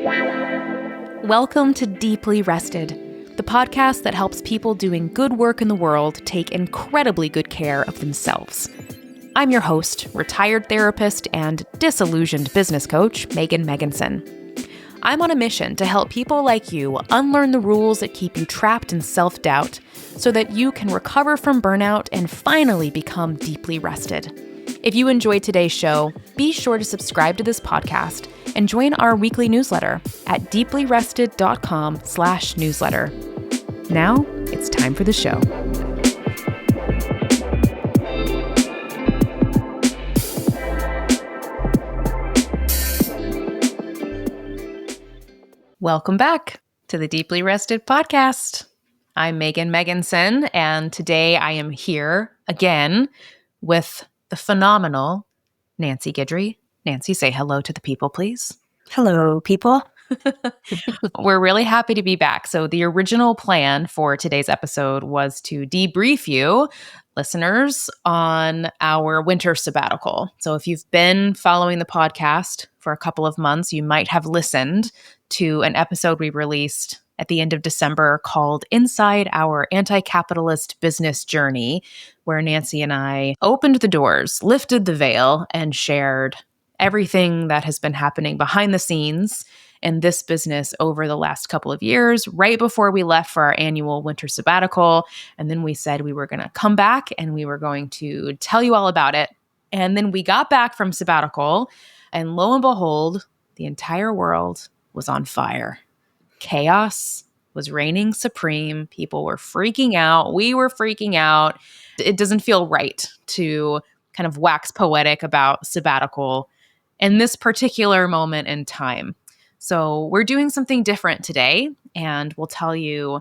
Welcome to Deeply Rested, the podcast that helps people doing good work in the world take incredibly good care of themselves. I'm your host, retired therapist and disillusioned business coach, Megan Megginson. I'm on a mission to help people like you unlearn the rules that keep you trapped in self-doubt so that you can recover from burnout and finally become deeply rested. If you enjoyed today's show, be sure to subscribe to this podcast and join our weekly newsletter at deeplyrested.com/newsletter. Now, it's time for the show. Welcome back to the Deeply Rested podcast. I'm Megan Megginson, and today I am here again with the phenomenal Nancy Guidry. Nancy, say hello to the people, please. Hello, people. We're really happy to be back. So the original plan for today's episode was to debrief you, listeners, on our winter sabbatical. So if you've been following the podcast for a couple of months, you might have listened to an episode we released at the end of December called Inside Our Anti-Capitalist Business Journey, where Nancy and I opened the doors, lifted the veil, and shared everything that has been happening behind the scenes in this business over the last couple of years, right before we left for our annual winter sabbatical. And then we said we were going to come back and we were going to tell you all about it. And then we got back from sabbatical, and lo and behold, the entire world was on fire. Chaos was reigning supreme. People were freaking out. We were freaking out. It doesn't feel right to kind of wax poetic about sabbatical in this particular moment in time. So we're doing something different today, and we'll tell you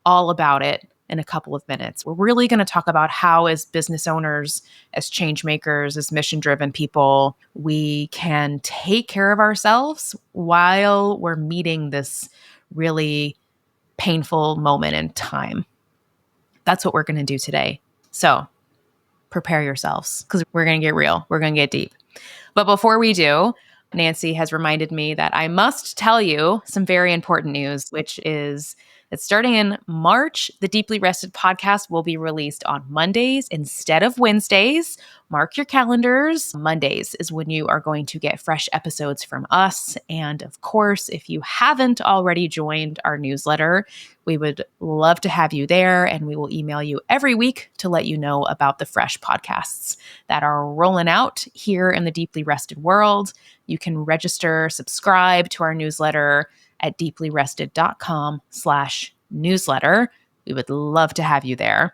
all about it in a couple of minutes. We're really going to talk about how, as business owners, as change makers, as mission-driven people, we can take care of ourselves while we're meeting this really painful moment in time. That's what we're going to do today. So prepare yourselves, because we're going to get real. We're going to get deep. But before we do, Nancy has reminded me that I must tell you some very important news, which is that starting in March, the Deeply Rested podcast will be released on Mondays instead of Wednesdays. Mark your calendars. Mondays is when you are going to get fresh episodes from us. And of course, if you haven't already joined our newsletter, we would love to have you there, and we will email you every week to let you know about the fresh podcasts that are rolling out here in the Deeply Rested world. You can register, subscribe to our newsletter at deeplyrested.com/newsletter. We would love to have you there.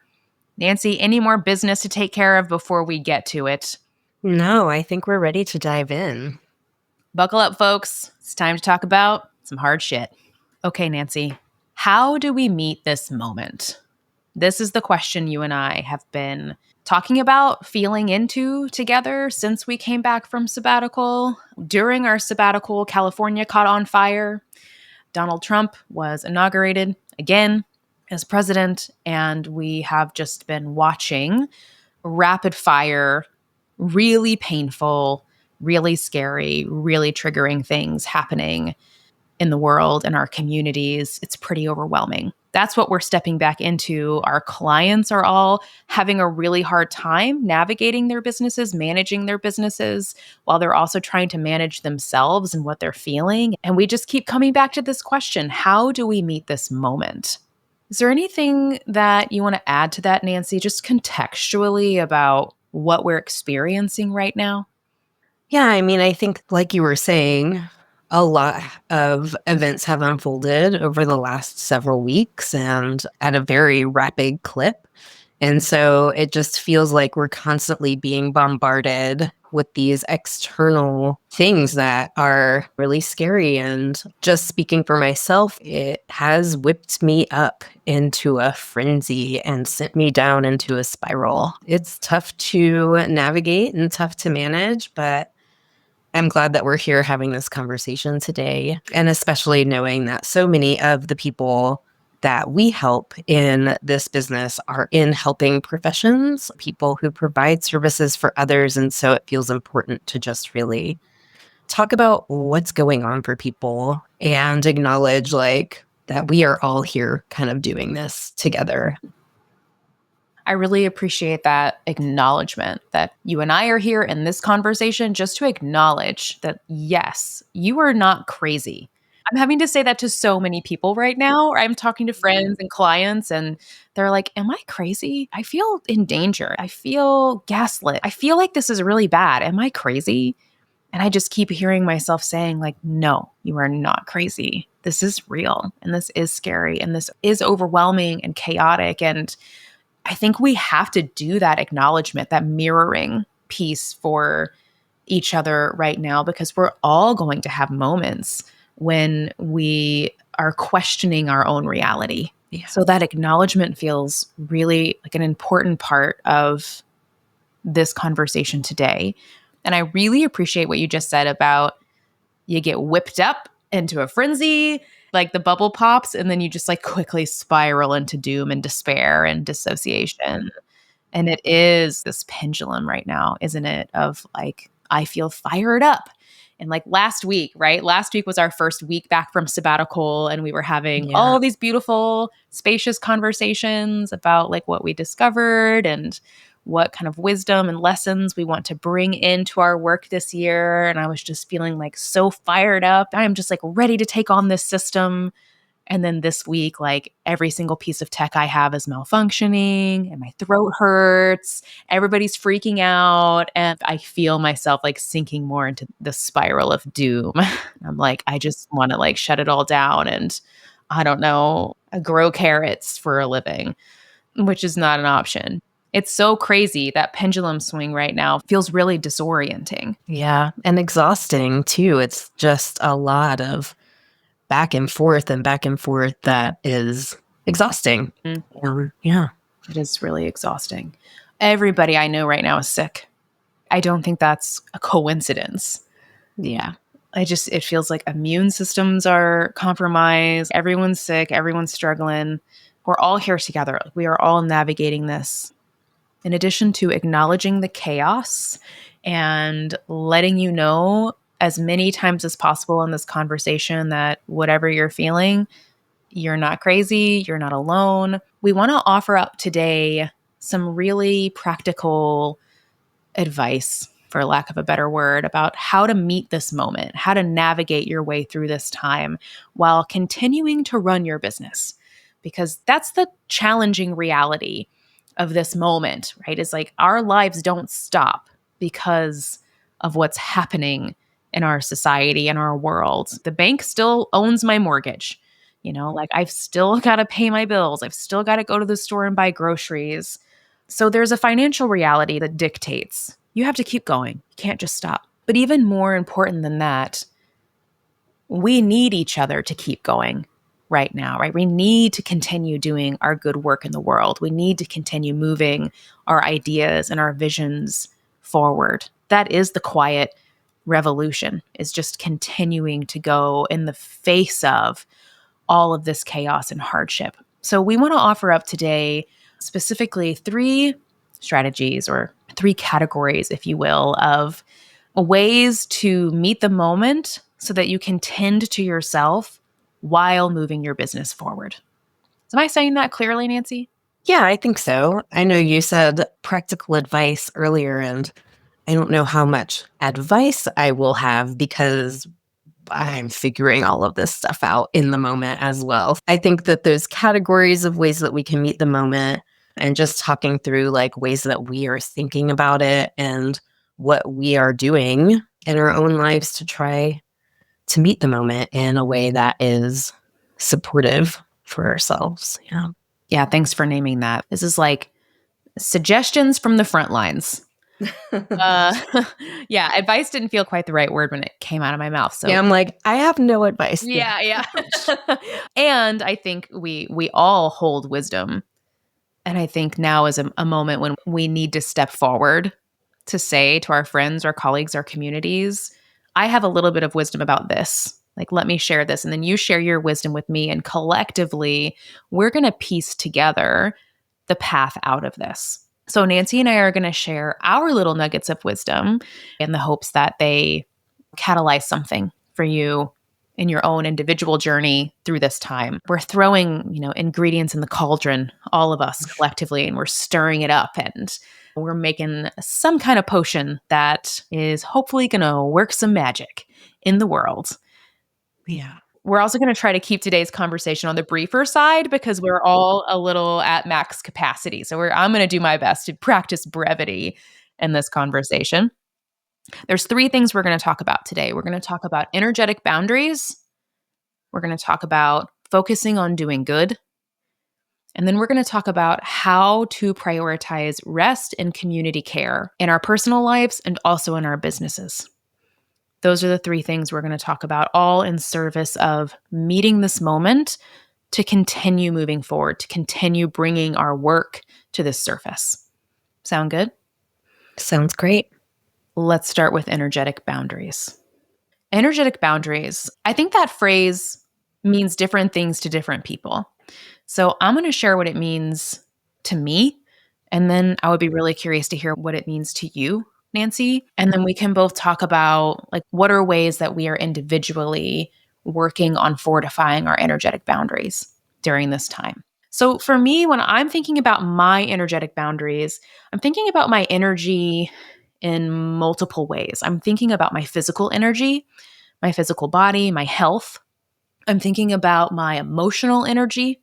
Nancy, any more business to take care of before we get to it? No, I think we're ready to dive in. Buckle up, folks. It's time to talk about some hard shit. Okay, Nancy, how do we meet this moment? This is the question you and I have been talking about, feeling into together since we came back from sabbatical. During our sabbatical, California caught on fire. Donald Trump was inaugurated again as president, and we have just been watching rapid fire, really painful, really scary, really triggering things happening in the world and our communities. It's pretty overwhelming. That's what we're stepping back into. Our clients are all having a really hard time navigating their businesses, managing their businesses, while they're also trying to manage themselves and what they're feeling. And we just keep coming back to this question: how do we meet this moment? Is there anything that you want to add to that, Nancy, just contextually about what we're experiencing right now? Yeah, I mean, I think, like you were saying, a lot of events have unfolded over the last several weeks and at a very rapid clip. And so it just feels like we're constantly being bombarded with these external things that are really scary. And just speaking for myself, it has whipped me up into a frenzy and sent me down into a spiral. It's tough to navigate and tough to manage, but I'm glad that we're here having this conversation today, and especially knowing that so many of the people that we help in this business are in helping professions, people who provide services for others. And so it feels important to just really talk about what's going on for people and acknowledge like that we are all here kind of doing this together. I really appreciate that acknowledgement that you and I are here in this conversation just to acknowledge that, yes, you are not crazy. I'm having to say that to so many people right now. I'm talking to friends and clients, and they're like, am I crazy? I feel in danger. I feel gaslit. I feel like this is really bad. Am I crazy? And I just keep hearing myself saying, like, no, you are not crazy. This is real, and this is scary, and this is overwhelming and chaotic. And I think we have to do that acknowledgement, that mirroring piece for each other right now, because we're all going to have moments when we are questioning our own reality. Yeah. So that acknowledgement feels really like an important part of this conversation today. And I really appreciate what you just said about you get whipped up into a frenzy, like the bubble pops, and then you just like quickly spiral into doom and despair and dissociation. And it is this pendulum right now, isn't it? Of like, I feel fired up. And like last week, right? Last week was our first week back from sabbatical, and we were having Yeah. all these beautiful, spacious conversations about like what we discovered and what kind of wisdom and lessons we want to bring into our work this year. And I was just feeling like so fired up. I am just like ready to take on this system. And then this week, like every single piece of tech I have is malfunctioning and my throat hurts. Everybody's freaking out. And I feel myself like sinking more into the spiral of doom. I'm like, I just want to like shut it all down and I don't know, grow carrots for a living, which is not an option. It's so crazy. That pendulum swing right now feels really disorienting. Yeah. And exhausting too. It's just a lot of back and forth that is exhausting. Mm. Yeah. It is really exhausting. Everybody I know right now is sick. I don't think that's a coincidence. Yeah. It feels like immune systems are compromised. Everyone's sick. Everyone's struggling. We're all here together. We are all navigating this. In addition to acknowledging the chaos and letting you know as many times as possible in this conversation that whatever you're feeling, you're not crazy, you're not alone. We want to offer up today some really practical advice, for lack of a better word, about how to meet this moment, how to navigate your way through this time while continuing to run your business. Because that's the challenging reality of this moment, right? Is like our lives don't stop because of what's happening in our society and our world. The bank still owns my mortgage. Like I've still got to pay my bills. I've still got to go to the store and buy groceries. So there's a financial reality that dictates you have to keep going. You can't just stop. But even more important than that, we need each other to keep going right now, right? We need to continue doing our good work in the world. We need to continue moving our ideas and our visions forward. That is the quiet revolution, is just continuing to go in the face of all of this chaos and hardship. So we want to offer up today specifically 3 strategies or 3 categories, if you will, of ways to meet the moment so that you can tend to yourself while moving your business forward. Am I saying that clearly, Nancy? Yeah, I think so. I know you said practical advice earlier, and I don't know how much advice I will have because I'm figuring all of this stuff out in the moment as well. I think that there's categories of ways that we can meet the moment and just talking through like ways that we are thinking about it and what we are doing in our own lives to try to meet the moment in a way that is supportive for ourselves. Yeah. Yeah, thanks for naming that. This is like suggestions from the front lines. Uh, yeah, advice didn't feel quite the right word when it came out of my mouth. So Yeah, I'm like, I have no advice. yeah. And I think we all hold wisdom. And I think now is a moment when we need to step forward to say to our friends, our colleagues, our communities, I have a little bit of wisdom about this. Like, let me share this. And then you share your wisdom with me. And collectively, we're going to piece together the path out of this. So Nancy and I are going to share our little nuggets of wisdom in the hopes that they catalyze something for you in your own individual journey through this time. We're throwing, ingredients in the cauldron, all of us collectively, and we're stirring it up and we're making some kind of potion that is hopefully going to work some magic in the world. Yeah. We're also going to try to keep today's conversation on the briefer side because we're all a little at max capacity. So I'm going to do my best to practice brevity in this conversation. There's 3 things we're going to talk about today. We're going to talk about energetic boundaries. We're going to talk about focusing on doing good. And then we're going to talk about how to prioritize rest and community care in our personal lives and also in our businesses. Those are the 3 things we're going to talk about, all in service of meeting this moment to continue moving forward, to continue bringing our work to this surface. Sound good? Sounds great. Let's start with energetic boundaries. Energetic boundaries, I think that phrase means different things to different people. So I'm going to share what it means to me, and then I would be really curious to hear what it means to you, Nancy. And then we can both talk about what are ways that we are individually working on fortifying our energetic boundaries during this time. So for me, when I'm thinking about my energetic boundaries, I'm thinking about my energy in multiple ways. I'm thinking about my physical energy, my physical body, my health. I'm thinking about my emotional energy,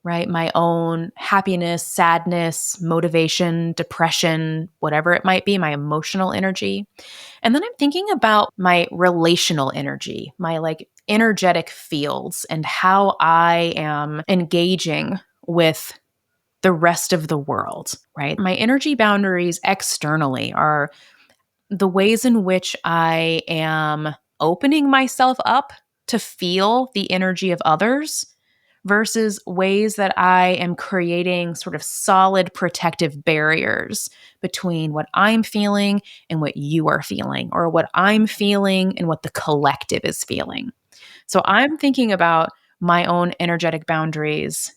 right? My own happiness, sadness, motivation, depression, whatever it might be, my emotional energy. And then I'm thinking about my relational energy, my energetic fields and how I am engaging with the rest of the world, right? My energy boundaries externally are the ways in which I am opening myself up to feel the energy of others versus ways that I am creating sort of solid protective barriers between what I'm feeling and what you are feeling, or what I'm feeling and what the collective is feeling. So I'm thinking about my own energetic boundaries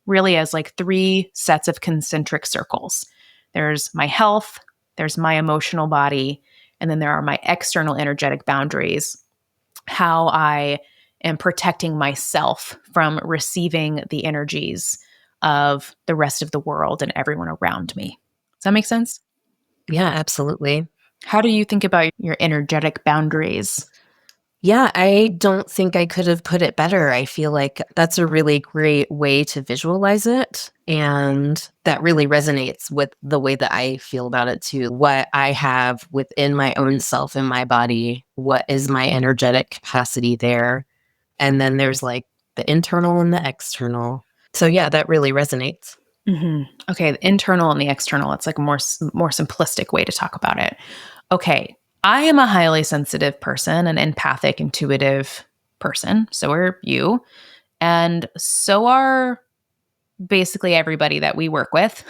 really as 3 sets of concentric circles. There's my health, there's my emotional body, and then there are my external energetic boundaries, how I am protecting myself from receiving the energies of the rest of the world and everyone around me. Does that make sense? Yeah, absolutely. How do you think about your energetic boundaries? Yeah, I don't think I could have put it better. I feel like that's a really great way to visualize it. And that really resonates with the way that I feel about it too. What I have within my own self and my body, what is my energetic capacity there? And then there's the internal and the external. So yeah, that really resonates. Okay, the internal and the external. It's a more simplistic way to talk about it. Okay, I am a highly sensitive person, an empathic, intuitive person. So are you. And so are basically everybody that we work with.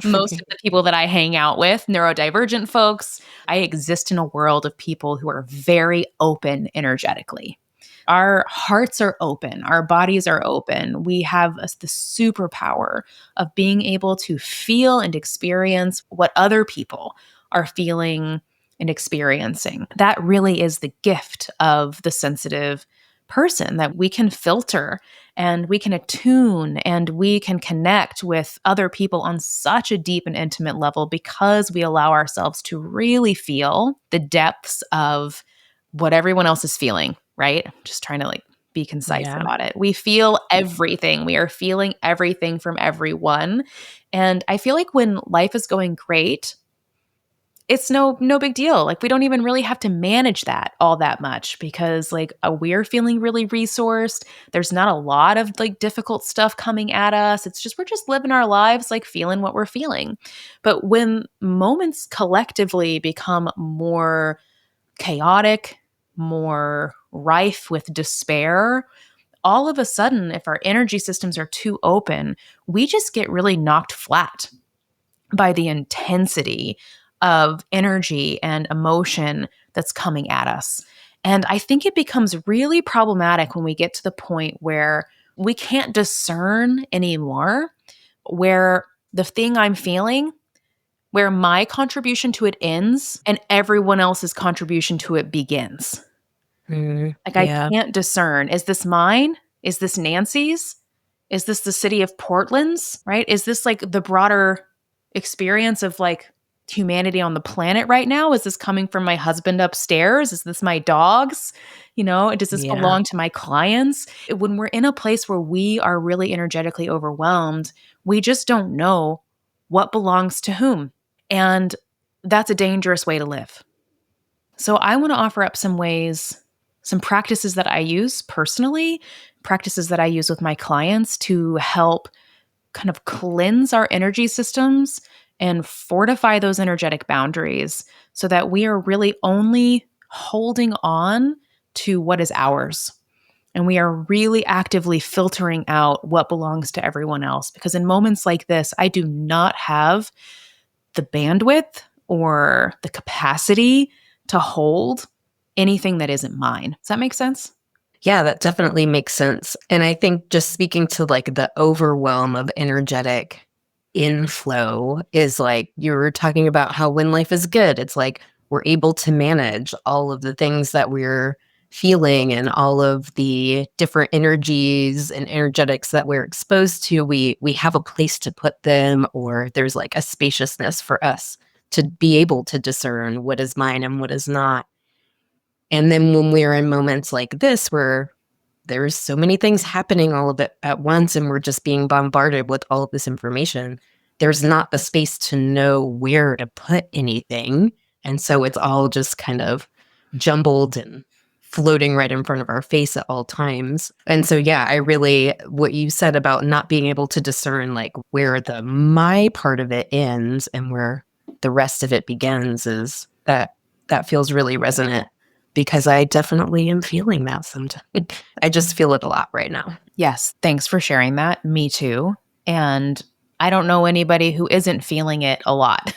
Most of the people that I hang out with, neurodivergent folks. I exist in a world of people who are very open energetically. Our hearts are open, our bodies are open. We have the superpower of being able to feel and experience what other people are feeling and experiencing. That really is the gift of the sensitive person, that we can filter and we can attune and we can connect with other people on such a deep and intimate level because we allow ourselves to really feel the depths of what everyone else is feeling, right? Just trying to be concise Yeah. about it. We feel everything. We are feeling everything from everyone. And I feel like when life is going great, it's no big deal. We don't even really have to manage that all that much because we're feeling really resourced. There's not a lot of difficult stuff coming at us. It's just we're just living our lives feeling what we're feeling. But when moments collectively become more chaotic, more rife with despair, all of a sudden if our energy systems are too open, we just get really knocked flat by the intensity of energy and emotion that's coming at us. And I think it becomes really problematic when we get to the point where we can't discern anymore where the thing I'm feeling, where my contribution to it ends and everyone else's contribution to it begins. Like I Yeah. can't discern, is this mine? Is this Nancy's? Is this the city of Portland's, right? Is this like the broader experience of like humanity on the planet right now? Is this coming from my husband upstairs? Is this my dog's? Does this Yeah. belong to my clients? When we're in a place where we are really energetically overwhelmed, we just don't know what belongs to whom. And that's a dangerous way to live. So I want to offer up some ways, some practices that I use personally, practices that I use with my clients to help kind of cleanse our energy systems and fortify those energetic boundaries so that we are really only holding on to what is ours. And we are really actively filtering out what belongs to everyone else. Because in moments like this, I do not have the bandwidth or the capacity to hold anything that isn't mine. Does that make sense? Yeah, that definitely makes sense. And I think just speaking to like the overwhelm of energetic inflow is like you were talking about how when life is good, it's like we're able to manage all of the things that we're feeling and all of the different energies and energetics that we're exposed to. We have a place to put them, or there's like a spaciousness for us to be able to discern what is mine and what is not. And then when we're in moments like this, where there's so many things happening all of it at once, and we're just being bombarded with all of this information, there's not the space to know where to put anything. And so it's all just kind of jumbled and floating right in front of our face at all times. And so, yeah, I really, what you said about not being able to discern like where the my part of it ends and where the rest of it begins is that feels really resonant because I definitely am feeling that sometimes. I just feel it a lot right now. Yes. Thanks for sharing that. Me too. And I don't know anybody who isn't feeling it a lot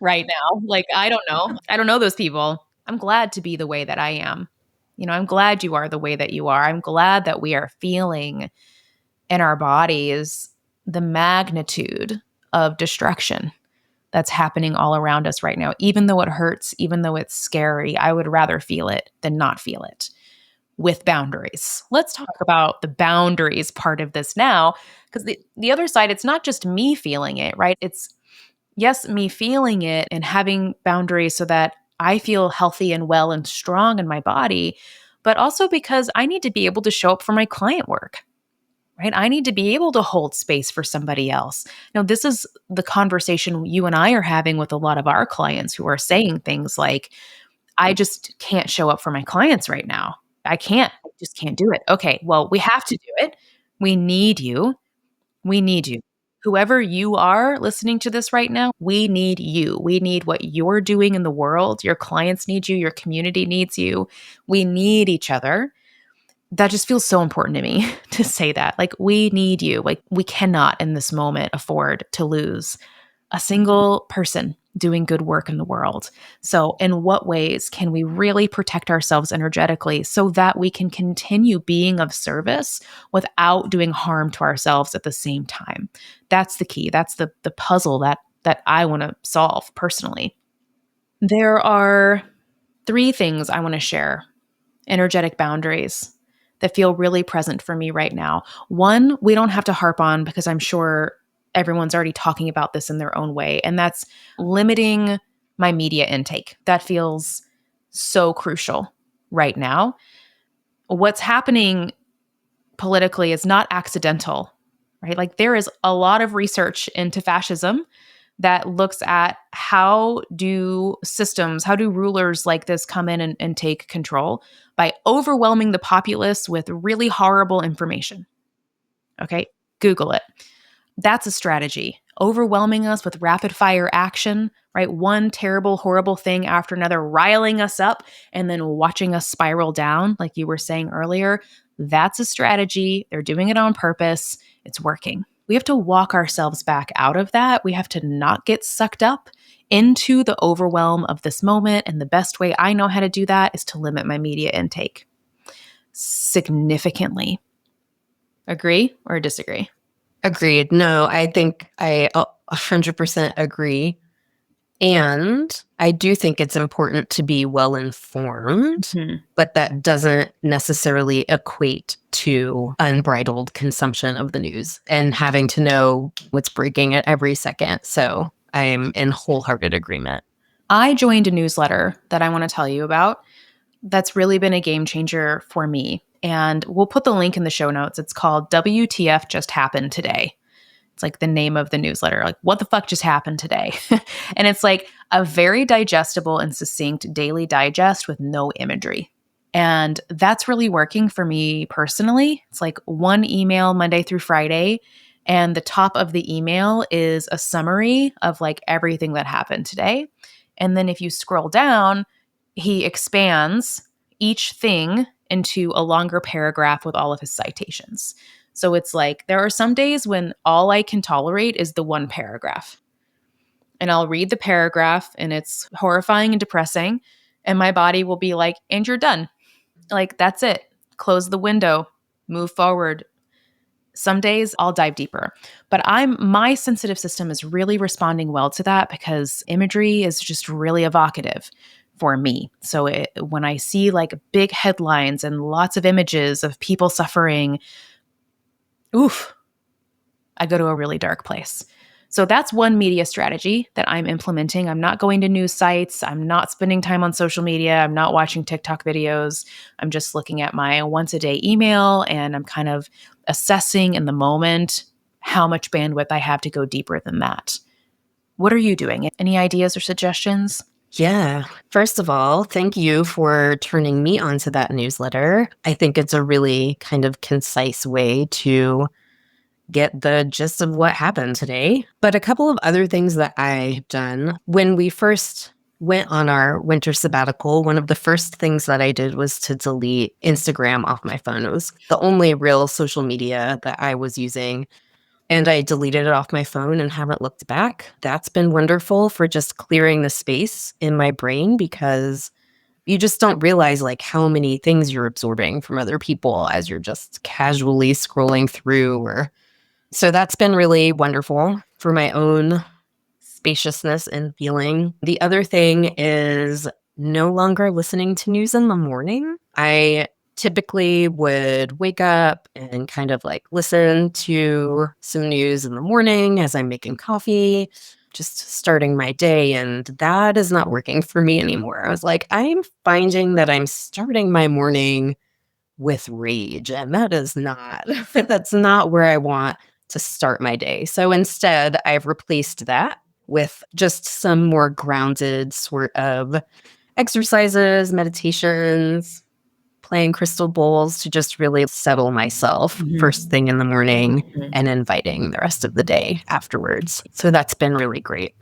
right now. Like, I don't know. I don't know those people. I'm glad to be the way that I am. I'm glad you are the way that you are. I'm glad that we are feeling in our bodies the magnitude of destruction that's happening all around us right now. Even though it hurts, even though it's scary, I would rather feel it than not feel it with boundaries. Let's talk about the boundaries part of this now, because the other side, it's not just me feeling it, right? It's, yes, me feeling it and having boundaries so that I feel healthy and well and strong in my body, but also because I need to be able to show up for my client work. Right? I need to be able to hold space for somebody else. Now, this is the conversation you and I are having with a lot of our clients who are saying things like, I just can't show up for my clients right now. I just can't do it. Okay, well, we have to do it. We need you. We need you. Whoever you are listening to this right now, we need you. We need what you're doing in the world. Your clients need you. Your community needs you. We need each other. That just feels so important to me to say that. Like, we need you. Like, we cannot in this moment afford to lose a single person doing good work in the world. So, in what ways can we really protect ourselves energetically so that we can continue being of service without doing harm to ourselves at the same time? That's the key. That's the puzzle that I want to solve personally. There are three things I want to share, energetic boundaries that feel really present for me right now. One, we don't have to harp on because I'm sure everyone's already talking about this in their own way, and that's limiting my media intake. That feels so crucial right now. What's happening politically is not accidental, right? Like, there is a lot of research into fascism that looks at how do systems, how do rulers like this come in and take control by overwhelming the populace with really horrible information. Okay, Google it. That's a strategy. Overwhelming us with rapid fire action, right? One terrible, horrible thing after another, riling us up and then watching us spiral down, like you were saying earlier. That's a strategy. They're doing it on purpose. It's working. We have to walk ourselves back out of that. We have to not get sucked up into the overwhelm of this moment. And the best way I know how to do that is to limit my media intake significantly. Agree or disagree? Agreed. No, I think I 100% agree. And I do think it's important to be well informed, Mhm. but that doesn't necessarily equate to unbridled consumption of the news and having to know what's breaking at every second. So I'm in wholehearted agreement. I joined a newsletter that I want to tell you about that's really been a game changer for me. And we'll put the link in the show notes. It's called WTF Just Happened Today. It's like the name of the newsletter, like what the fuck just happened today? And it's like a very digestible and succinct daily digest with no imagery. And that's really working for me personally. It's like one email Monday through Friday. And the top of the email is a summary of like everything that happened today. And then if you scroll down, he expands each thing into a longer paragraph with all of his citations. So it's like there are some days when all I can tolerate is the one paragraph. And I'll read the paragraph and it's horrifying and depressing. And my body will be like, and you're done. Like, that's it. Close the window, move forward. Some days I'll dive deeper. But my sensitive system is really responding well to that because imagery is just really evocative for me. So when I see like big headlines and lots of images of people suffering, oof, I go to a really dark place. So that's one media strategy that I'm implementing. I'm not going to news sites. I'm not spending time on social media. I'm not watching TikTok videos. I'm just looking at my once a day email and I'm kind of assessing in the moment how much bandwidth I have to go deeper than that. What are you doing? Any ideas or suggestions? Yeah. First of all, thank you for turning me onto that newsletter. I think it's a really kind of concise way to get the gist of what happened today. But a couple of other things that I've done when we first went on our winter sabbatical, one of the first things that I did was to delete Instagram off my phone. It was the only real social media that I was using. And I deleted it off my phone and haven't looked back. That's been wonderful for just clearing the space in my brain because you just don't realize like how many things you're absorbing from other people as you're just casually scrolling through or so that's been really wonderful for my own spaciousness and feeling. The other thing is no longer listening to news in the morning. I typically would wake up and kind of like listen to some news in the morning as I'm making coffee, just starting my day. And that is not working for me anymore. I was like, I'm finding that I'm starting my morning with rage. And that is not, that's not where I want to start my day. So instead, I've replaced that with just some more grounded sort of exercises, meditations, playing crystal bowls to just really settle myself first Mhm. thing in the morning Mhm. and inviting the rest of the day afterwards. So that's been really great.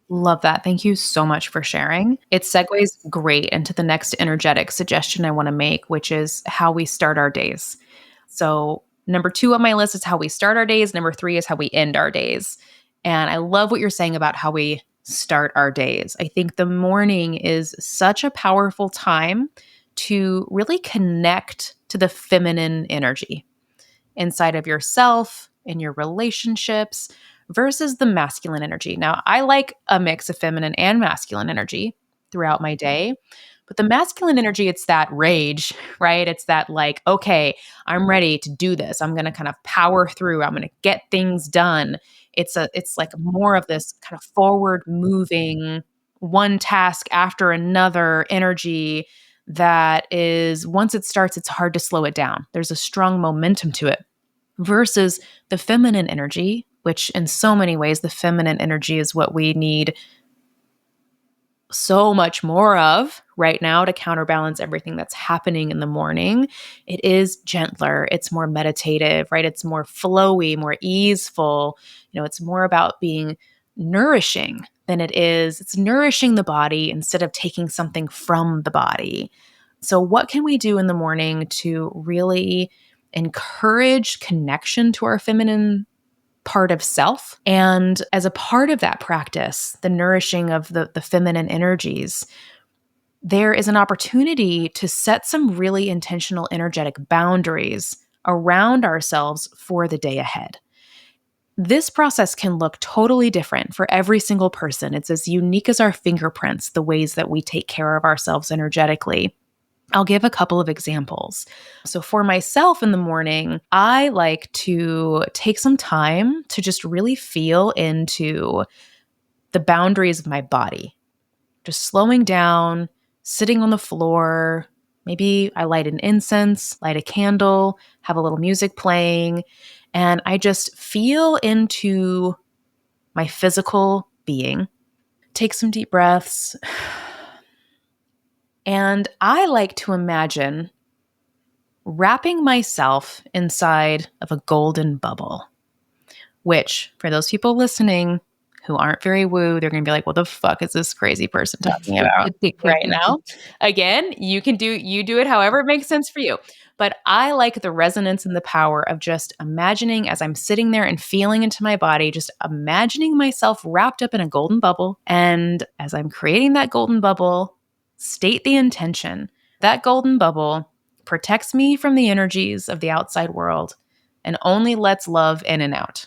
Love that. Thank you so much for sharing. It segues great into the next energetic suggestion I want to make, which is how we start our days. So, number two on my list is how we start our days. Number three is how we end our days. And I love what you're saying about how we start our days. I think the morning is such a powerful time to really connect to the feminine energy inside of yourself, in your relationships, versus the masculine energy. Now, I like a mix of feminine and masculine energy throughout my day. But the masculine energy, it's that rage, right? It's that like, okay, I'm ready to do this. I'm going to kind of power through. I'm going to get things done. It's like more of this kind of forward moving one task after another energy that is once it starts it's hard to slow it down. There's a strong momentum to it versus the feminine energy, which in so many ways, the feminine energy is what we need so much more of right now to counterbalance everything that's happening in the morning. It is gentler, it's more meditative, right? It's more flowy, more easeful. It's more about being nourishing than it's nourishing the body instead of taking something from the body. So, what can we do in the morning to really encourage connection to our feminine part of self? And as a part of that practice, the nourishing of the feminine energies, there is an opportunity to set some really intentional energetic boundaries around ourselves for the day ahead. This process can look totally different for every single person. It's as unique as our fingerprints, the ways that we take care of ourselves energetically. I'll give a couple of examples. So, for myself in the morning, I like to take some time to just really feel into the boundaries of my body, just slowing down, sitting on the floor. Maybe I light an incense, light a candle, have a little music playing, and I just feel into my physical being. Take some deep breaths. And I like to imagine wrapping myself inside of a golden bubble, which for those people listening who aren't very woo, they're going to be like, what the fuck is this crazy person talking about right now? Again, you do it however it makes sense for you. But I like the resonance and the power of just imagining as I'm sitting there and feeling into my body, just imagining myself wrapped up in a golden bubble. And as I'm creating that golden bubble, state the intention. That golden bubble protects me from the energies of the outside world and only lets love in and out.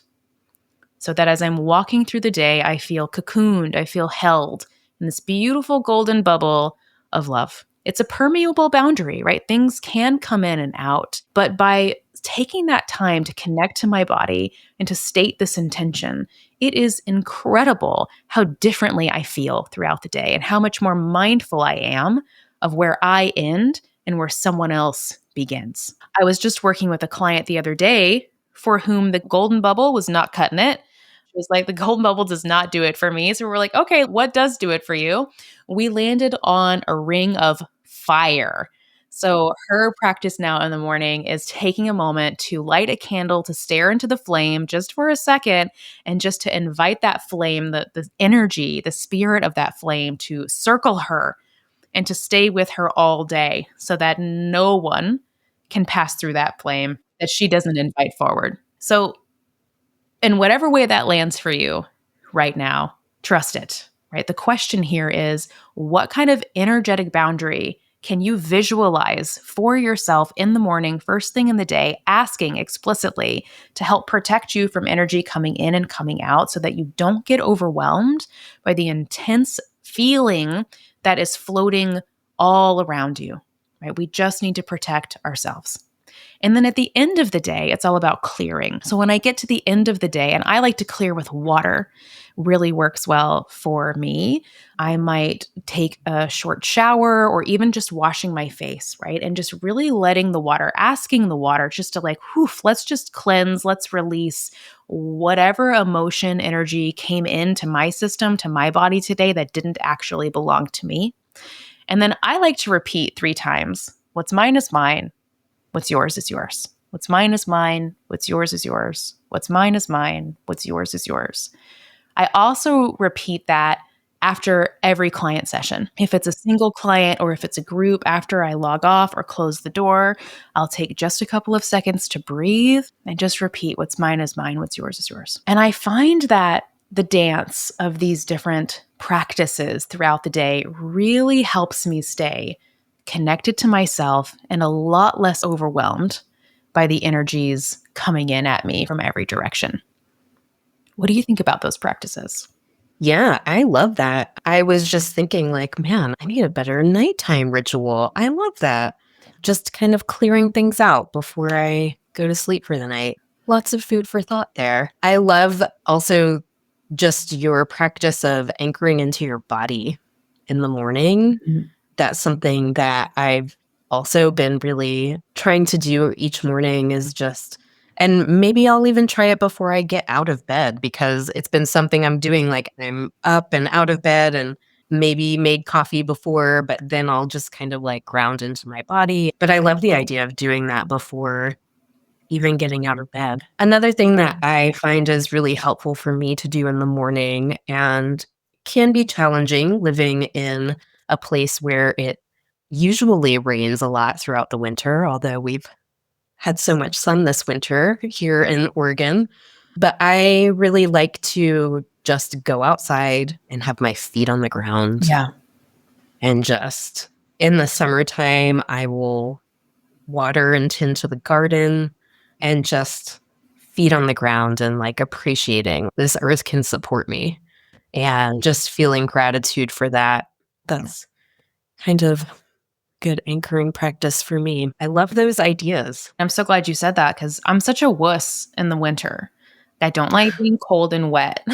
So that as I'm walking through the day, I feel cocooned, I feel held in this beautiful golden bubble of love. It's a permeable boundary, right? Things can come in and out. But by taking that time to connect to my body and to state this intention, it is incredible how differently I feel throughout the day and how much more mindful I am of where I end and where someone else begins. I was just working with a client the other day for whom the golden bubble was not cutting it. She was like, the golden bubble does not do it for me. So we're like, okay, what does do it for you? We landed on a ring of fire. So her practice now in the morning is taking a moment to light a candle, to stare into the flame just for a second, and just to invite that flame, the energy, the spirit of that flame to circle her and to stay with her all day so that no one can pass through that flame that she doesn't invite forward. So, in whatever way that lands for you right now, trust it, right? The question here is what kind of energetic boundary can you visualize for yourself in the morning, first thing in the day, asking explicitly to help protect you from energy coming in and coming out so that you don't get overwhelmed by the intense feeling that is floating all around you, right? We just need to protect ourselves. And then at the end of the day, it's all about clearing. So when I get to the end of the day, and I like to clear with water, really works well for me. I might take a short shower or even just washing my face, right? And just really letting the water, asking the water just to like, whew, let's just cleanse, let's release whatever emotion, energy came into my system, to my body today that didn't actually belong to me. And then I like to repeat 3 times. What's mine is mine. What's yours is yours. What's mine is mine. What's yours is yours. What's mine is mine. What's yours is yours. I also repeat that after every client session. If it's a single client or if it's a group, after I log off or close the door, I'll take just a couple of seconds to breathe and just repeat what's mine is mine, what's yours is yours. And I find that the dance of these different practices throughout the day really helps me stay connected to myself and a lot less overwhelmed by the energies coming in at me from every direction. What do you think about those practices? Yeah, I love that. I was just thinking, like, man, I need a better nighttime ritual. I love that. Just kind of clearing things out before I go to sleep for the night. Lots of food for thought there. I love also just your practice of anchoring into your body in the morning. Mhm. That's something that I've also been really trying to do each morning is just, and maybe I'll even try it before I get out of bed because it's been something I'm doing. Like I'm up and out of bed and maybe made coffee before, but then I'll just kind of like ground into my body. But I love the idea of doing that before even getting out of bed. Another thing that I find is really helpful for me to do in the morning and can be challenging living in a place where it usually rains a lot throughout the winter, although we've had so much sun this winter here in Oregon. But I really like to just go outside and have my feet on the ground Yeah. and just in the summertime, I will water and tend to the garden and just feet on the ground and like appreciating this earth can support me and just feeling gratitude for that. That's kind of good anchoring practice for me. I love those ideas. I'm so glad you said that because I'm such a wuss in the winter. I don't like being cold and wet.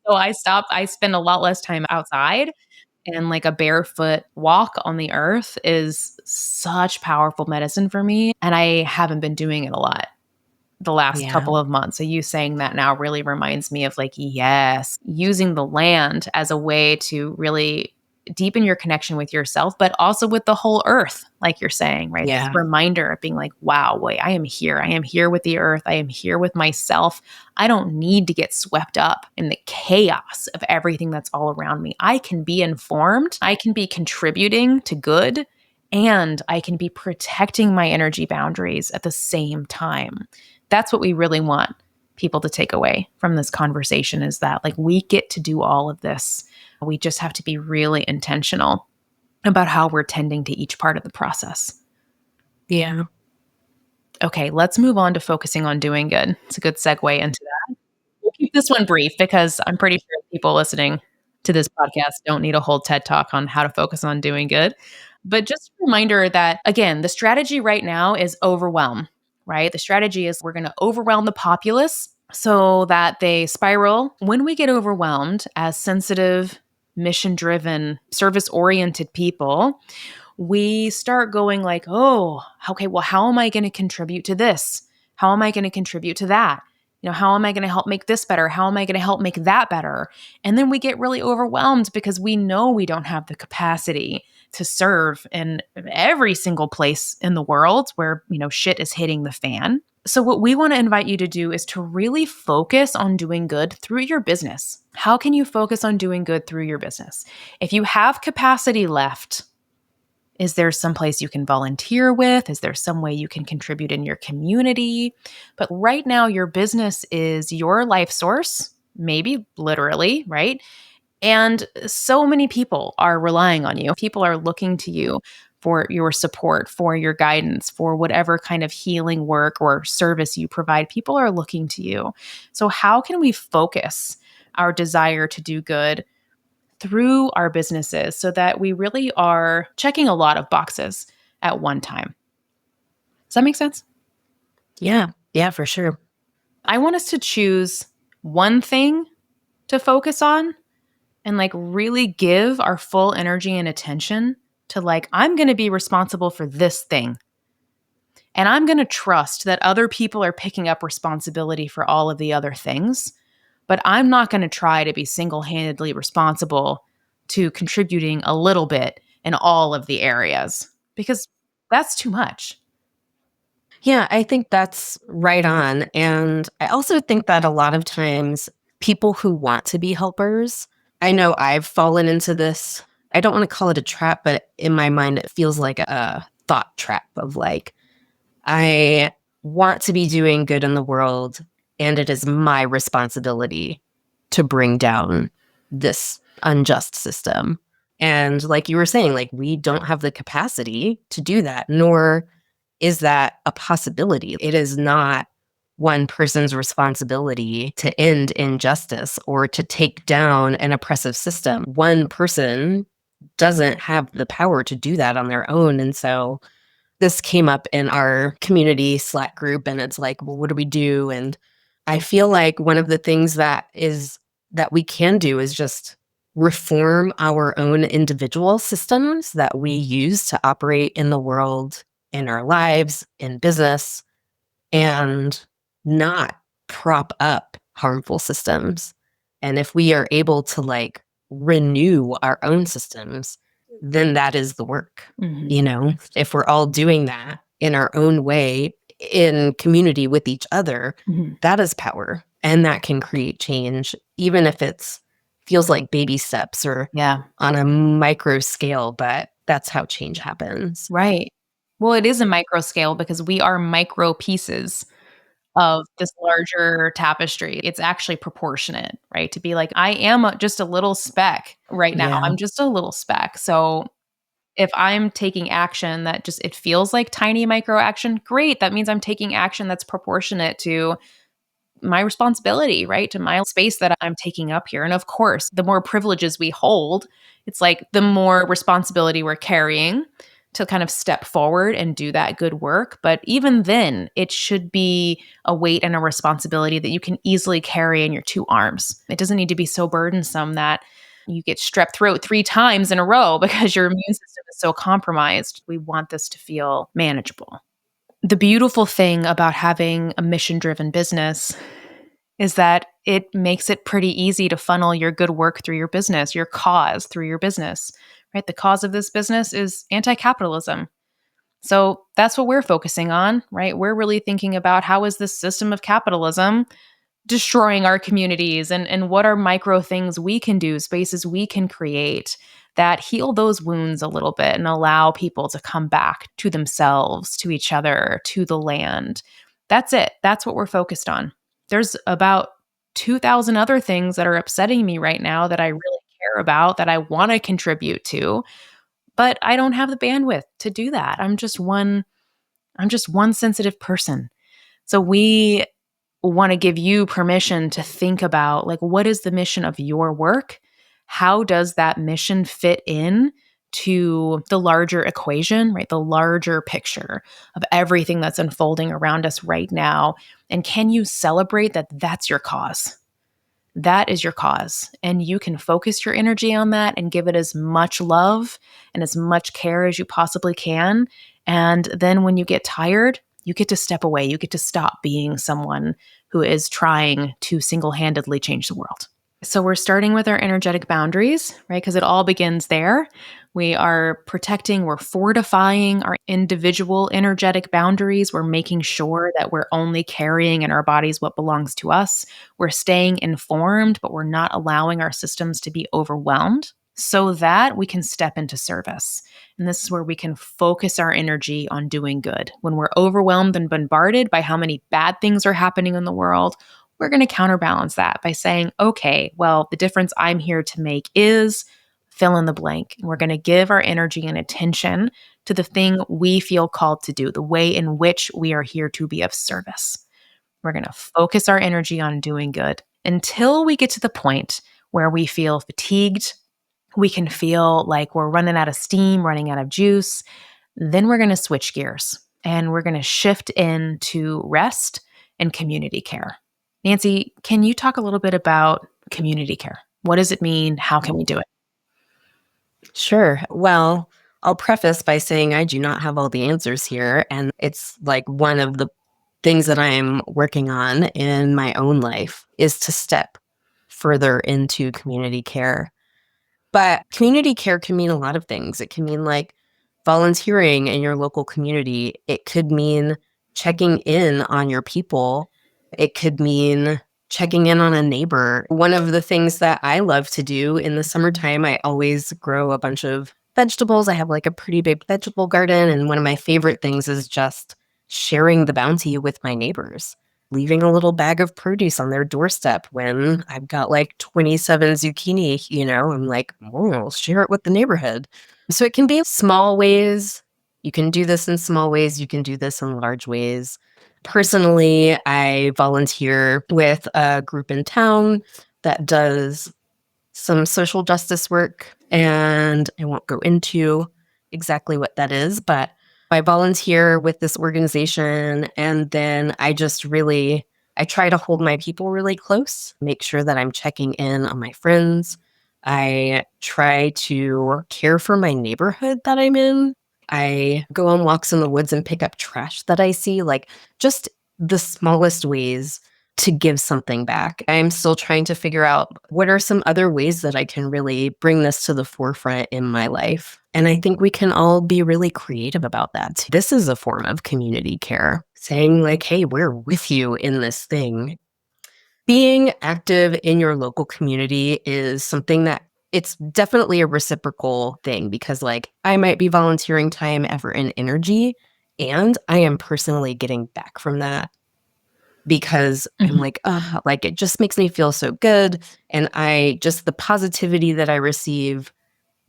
So I spend a lot less time outside, and like a barefoot walk on the earth is such powerful medicine for me. And I haven't been doing it a lot the last Yeah. couple of months. So you saying that now really reminds me of like, yes, using the land as a way to really deepen your connection with yourself, but also with the whole earth, like you're saying, right? This Yeah. reminder of being like, wow, wait, I am here. I am here with the earth. I am here with myself. I don't need to get swept up in the chaos of everything that's all around me. I can be informed. I can be contributing to good, and I can be protecting my energy boundaries at the same time. That's what we really want people to take away from this conversation, is that like we get to do all of this. We just have to be really intentional about how we're tending to each part of the process. Yeah. Okay, let's move on to focusing on doing good. It's a good segue into that. We'll keep this one brief because I'm pretty sure people listening to this podcast don't need a whole TED talk on how to focus on doing good. But just a reminder that, again, the strategy right now is overwhelm, right? The strategy is we're going to overwhelm the populace so that they spiral. When we get overwhelmed as sensitive, mission driven, service oriented people, we start going like, oh, okay, well, how am I going to contribute to this? How am I going to contribute to that? How am I going to help make this better? How am I going to help make that better? And then we get really overwhelmed because we know we don't have the capacity to serve in every single place in the world where, shit is hitting the fan. So what we want to invite you to do is to really focus on doing good through your business. How can you focus on doing good through your business? If you have capacity left, is there some place you can volunteer with? Is there some way you can contribute in your community? But right now, your business is your life source, maybe literally, right? And so many people are relying on you. People are looking to you for your support, for your guidance, for whatever kind of healing work or service you provide. People are looking to you. So, how can we focus our desire to do good through our businesses so that we really are checking a lot of boxes at one time? Does that make sense? Yeah. Yeah, for sure. I want us to choose one thing to focus on and like really give our full energy and attention to like, I'm going to be responsible for this thing. And I'm going to trust that other people are picking up responsibility for all of the other things. But I'm not going to try to be single-handedly responsible to contributing a little bit in all of the areas because that's too much. Yeah, I think that's right on. And I also think that a lot of times people who want to be helpers, I know I've fallen into this. I don't want to call it a trap, but in my mind, it feels like a thought trap of like, I want to be doing good in the world, and it is my responsibility to bring down this unjust system. And like you were saying, like we don't have the capacity to do that, nor is that a possibility. It is not one person's responsibility to end injustice or to take down an oppressive system. One person doesn't have the power to do that on their own. And so this came up in our community Slack group, and it's like, well, what do we do? And I feel like one of the things that we can do is just reform our own individual systems that we use to operate in the world, in our lives, in business, and not prop up harmful systems. And if we are able to like renew our own systems, then that is the work. Mhm. If we're all doing that in our own way, in community with each other, Mhm. that is power. And that can create change, even if it's feels like baby steps or Yeah. on a micro scale, but that's how change happens. Right. Well, it is a micro scale because we are micro pieces of this larger tapestry. It's actually proportionate, right? To be like, I am just a little speck right now. Yeah. I'm just a little speck. So If I'm taking action that just it feels like tiny micro action, great. That means I'm taking action that's proportionate to my responsibility, right? To my space that I'm taking up here. And of course, the more privileges we hold, it's like the more responsibility we're carrying to kind of step forward and do that good work. But even then, it should be a weight and a responsibility that you can easily carry in your two arms. It doesn't need to be so burdensome that you get strep throat 3 times in a row because your immune system is so compromised. We want this to feel manageable. The beautiful thing about having a mission driven business is that it makes it pretty easy to funnel your good work through your business, your cause through your business, right? The cause of this business is anti capitalism. So that's what we're focusing on, right? We're really thinking about how is this system of capitalism destroying our communities and what are micro things we can do, spaces we can create that heal those wounds a little bit and allow people to come back to themselves, to each other, to the land. That's it. That's what we're focused on. There's about 2,000 other things that are upsetting me right now that I really care about, that I want to contribute to, but I don't have the bandwidth to do that. I'm just one sensitive person. So we want to give you permission to think about like what is the mission of your work? How does that mission fit in to the larger equation, right? The larger picture of everything that's unfolding around us right now. And can you celebrate that that's your cause? That is your cause. And you can focus your energy on that and give it as much love and as much care as you possibly can. And then when you get tired, you get to step away. You get to stop being someone who is trying to single handedly change the world. So we're starting with our energetic boundaries, right? Because it all begins there. We are protecting, we're fortifying our individual energetic boundaries. We're making sure that we're only carrying in our bodies what belongs to us. We're staying informed, but we're not allowing our systems to be overwhelmed so that we can step into service. And this is where we can focus our energy on doing good. When we're overwhelmed and bombarded by how many bad things are happening in the world, we're going to counterbalance that by saying, okay, well, the difference I'm here to make is fill in the blank. And we're going to give our energy and attention to the thing we feel called to do, the way in which we are here to be of service. We're going to focus our energy on doing good until we get to the point where we feel fatigued. We can feel like we're running out of steam, running out of juice. Then we're going to switch gears and we're going to shift into rest and community care. Nancy, can you talk a little bit about community care? What does it mean? How can we do it? Sure. Well, I'll preface by saying I do not have all the answers here. And it's like one of the things that I'm working on in my own life is to step further into community care. But community care can mean a lot of things. It can mean like volunteering in your local community. It could mean checking in on your people. It could mean checking in on a neighbor. One of the things that I love to do in the summertime, I always grow a bunch of vegetables. I have like a pretty big vegetable garden. And one of my favorite things is just sharing the bounty with my neighbors, leaving a little bag of produce on their doorstep when I've got like 27 zucchini, I'm like, oh, I'll share it with the neighborhood. So it can be small ways. You can do this in small ways. You can do this in large ways. Personally, I volunteer with a group in town that does some social justice work, and I won't go into exactly what that is, but I volunteer with this organization, and then I try to hold my people really close, make sure that I'm checking in on my friends. I try to care for my neighborhood that I'm in. I go on walks in the woods and pick up trash that I see, like just the smallest ways to give something back. I'm still trying to figure out what are some other ways that I can really bring this to the forefront in my life. And I think we can all be really creative about that. This is a form of community care, saying like, hey, we're with you in this thing. Being active in your local community is something that it's definitely a reciprocal thing because like I might be volunteering time, effort, and energy, and I am personally getting back from that because I'm Mhm. like, like it just makes me feel so good. And the positivity that I receive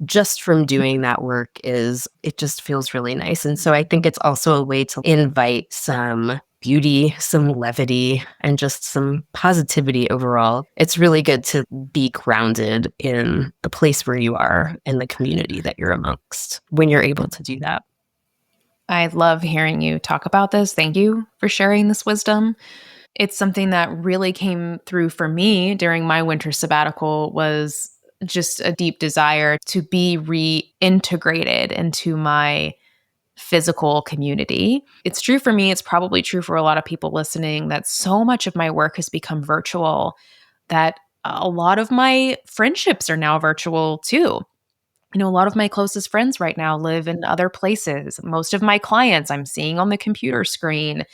just from doing that work it just feels really nice. And so I think it's also a way to invite some beauty, some levity, and just some positivity overall. It's really good to be grounded in the place where you are and the community that you're amongst when you're able to do that. I love hearing you talk about this. Thank you for sharing this wisdom. It's something that really came through for me during my winter sabbatical was just a deep desire to be reintegrated into my physical community. It's true for me, it's probably true for a lot of people listening that so much of my work has become virtual that a lot of my friendships are now virtual too. A lot of my closest friends right now live in other places. Most of my clients I'm seeing on the computer screen.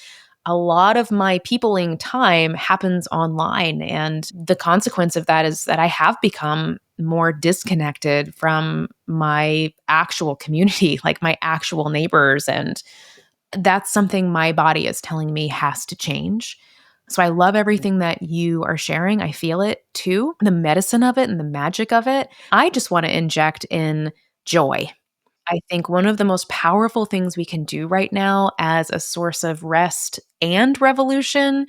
A lot of my peopling time happens online. And the consequence of that is that I have become more disconnected from my actual community, like my actual neighbors. And that's something my body is telling me has to change. So I love everything that you are sharing. I feel it too, the medicine of it and the magic of it. I just want to inject in joy. I think one of the most powerful things we can do right now as a source of rest and revolution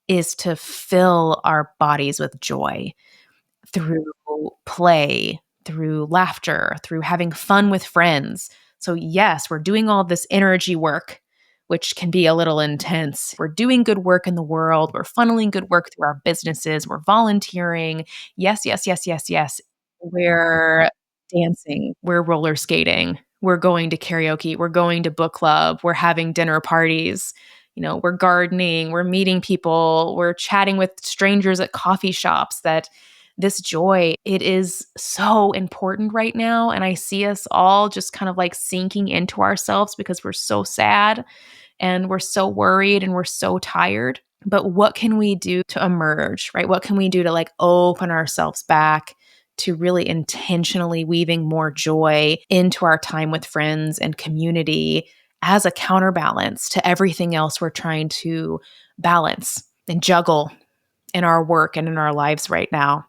is to fill our bodies with joy through play, through laughter, through having fun with friends. So, yes, we're doing all this energy work, which can be a little intense. We're doing good work in the world. We're funneling good work through our businesses. We're volunteering. Yes, yes, yes, yes, yes. We're dancing. We're roller skating. We're going to karaoke. We're going to book club. We're having dinner parties. We're gardening. We're meeting people. We're chatting with strangers at coffee shops. That this joy, it is so important right now. And I see us all just kind of like sinking into ourselves because we're so sad and we're so worried and we're so tired. But what can we do to emerge, right? What can we do to like open ourselves back to really intentionally weaving more joy into our time with friends and community as a counterbalance to everything else we're trying to balance and juggle in our work and in our lives right now?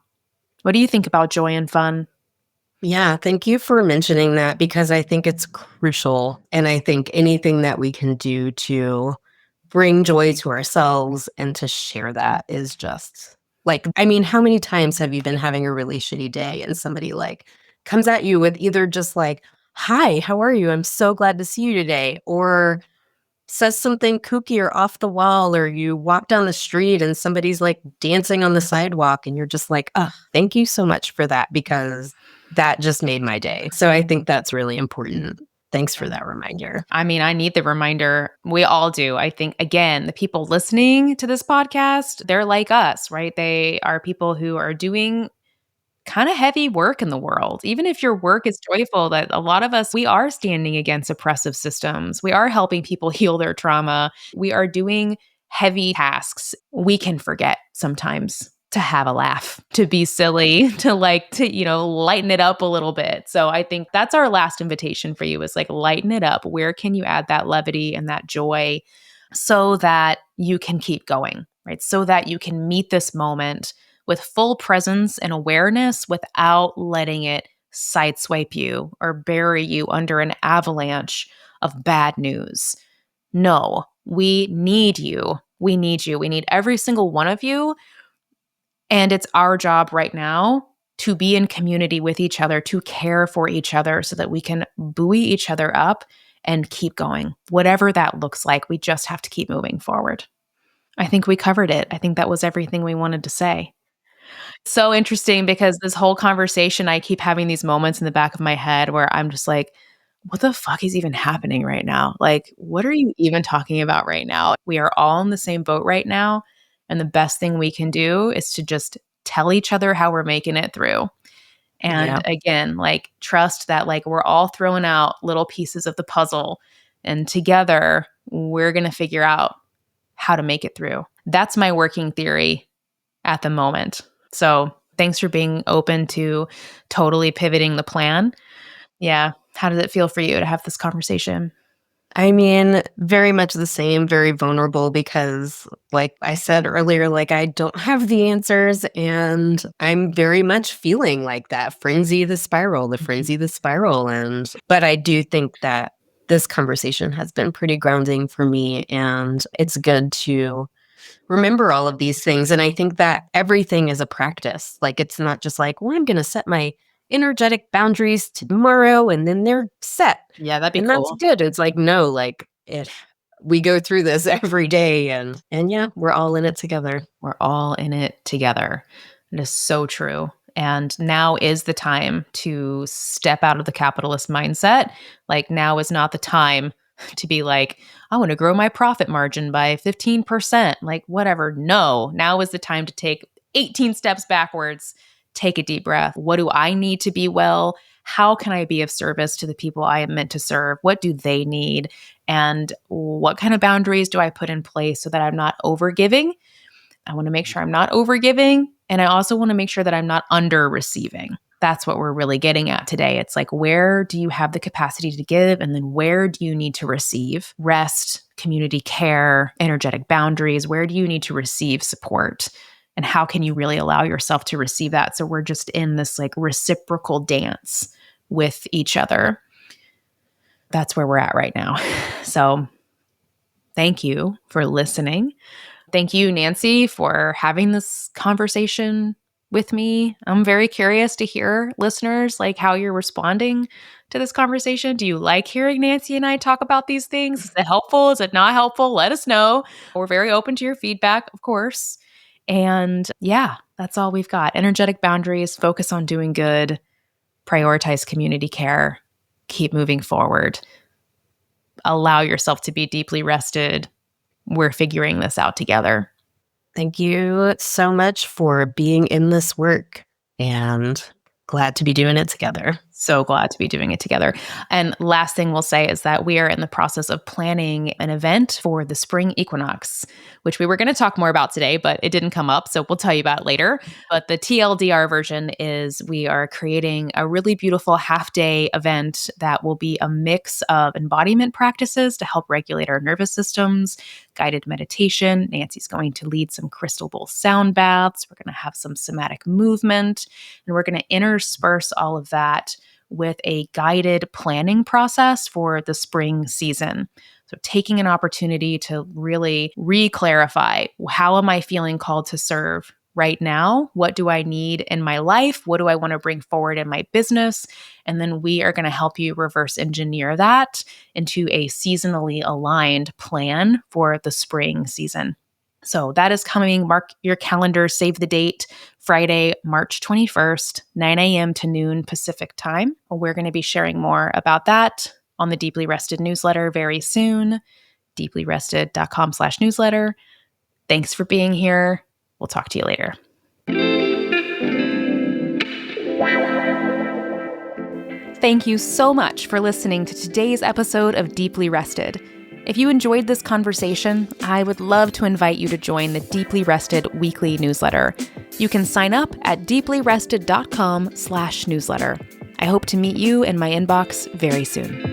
What do you think about joy and fun? Yeah, thank you for mentioning that because I think it's crucial. And I think anything that we can do to bring joy to ourselves and to share that is just like, I mean, how many times have you been having a really shitty day and somebody like comes at you with either just like, "Hi, how are you? I'm so glad to see you today," or says something kooky or off the wall, or you walk down the street and somebody's like dancing on the sidewalk and you're just like, "Oh, thank you so much for that because that just made my day." So I think that's really important. Thanks for that reminder. I mean, I need the reminder. We all do. I think, again, the people listening to this podcast, they're like us, right? They are people who are doing kind of heavy work in the world. Even if your work is joyful, that a lot of us, we are standing against oppressive systems. We are helping people heal their trauma. We are doing heavy tasks. We can forget sometimes to have a laugh, to be silly, to lighten it up a little bit. So I think that's our last invitation for you is like lighten it up. Where can you add that levity and that joy so that you can keep going, right? So that you can meet this moment with full presence and awareness without letting it sideswipe you or bury you under an avalanche of bad news. No, we need you. We need you. We need every single one of you. And it's our job right now to be in community with each other, to care for each other so that we can buoy each other up and keep going. Whatever that looks like, we just have to keep moving forward. I think we covered it. I think that was everything we wanted to say. So interesting because this whole conversation, I keep having these moments in the back of my head where I'm just like, what the fuck is even happening right now? Like, what are you even talking about right now? We are all in the same boat right now. And the best thing we can do is to just tell each other how we're making it through. And Yeah. again, like, trust that, like, we're all throwing out little pieces of the puzzle. And together, we're going to figure out how to make it through. That's my working theory at the moment. So thanks for being open to totally pivoting the plan. Yeah. How does it feel for you to have this conversation? I mean, very much the same, very vulnerable because, like I said earlier, like I don't have the answers. And I'm very much feeling like that Mhm. frenzy, the spiral. But I do think that this conversation has been pretty grounding for me. And it's good to remember all of these things. And I think that everything is a practice. Like, it's not just like, well, I'm going to set my energetic boundaries tomorrow and then they're set. Yeah, that'd be And that's cool. good. It's like, no, like we go through this every day and yeah, we're all in it together. We're all in it together. It is so true. And now is the time to step out of the capitalist mindset. Like, now is not the time to be like, I want to grow my profit margin by 15%. Like, whatever. No, now is the time to take 18 steps backwards, take a deep breath. What do I need to be well? How can I be of service to the people I am meant to serve? What do they need? And what kind of boundaries do I put in place so that I'm not overgiving? I want to make sure I'm not overgiving. And I also want to make sure that I'm not under receiving. That's what we're really getting at today. It's like, where do you have the capacity to give? And then where do you need to receive rest, community care, energetic boundaries? Where do you need to receive support? And how can you really allow yourself to receive that? So we're just in this like reciprocal dance with each other. That's where we're at right now. So thank you for listening. Thank you, Nancy, for having this conversation with me. I'm very curious to hear, listeners, like how you're responding to this conversation. Do you like hearing Nancy and I talk about these things? Is it helpful? Is it not helpful? Let us know. We're very open to your feedback, of course. And yeah, that's all we've got. Energetic boundaries, focus on doing good, prioritize community care, keep moving forward, allow yourself to be deeply rested. We're figuring this out together. Thank you so much for being in this work and glad to be doing it together. So glad to be doing it together. And last thing we'll say is that we are in the process of planning an event for the spring equinox, which we were going to talk more about today, but it didn't come up. So we'll tell you about it later. But the TLDR version is we are creating a really beautiful half-day event that will be a mix of embodiment practices to help regulate our nervous systems, guided meditation. Nancy's going to lead some crystal bowl sound baths. We're going to have some somatic movement, and we're going to intersperse all of that with a guided planning process for the spring season. So taking an opportunity to really re-clarify, how am I feeling called to serve right now? What do I need in my life? What do I want to bring forward in my business? And then we are going to help you reverse engineer that into a seasonally aligned plan for the spring season. So that is coming. Mark your calendar, save the date, Friday, March 21st, 9 a.m. to noon Pacific time. We're going to be sharing more about that on the Deeply Rested newsletter very soon, deeplyrested.com/newsletter. Thanks for being here. We'll talk to you later. Thank you so much for listening to today's episode of Deeply Rested. If you enjoyed this conversation, I would love to invite you to join the Deeply Rested weekly newsletter. You can sign up at deeplyrested.com/newsletter. I hope to meet you in my inbox very soon.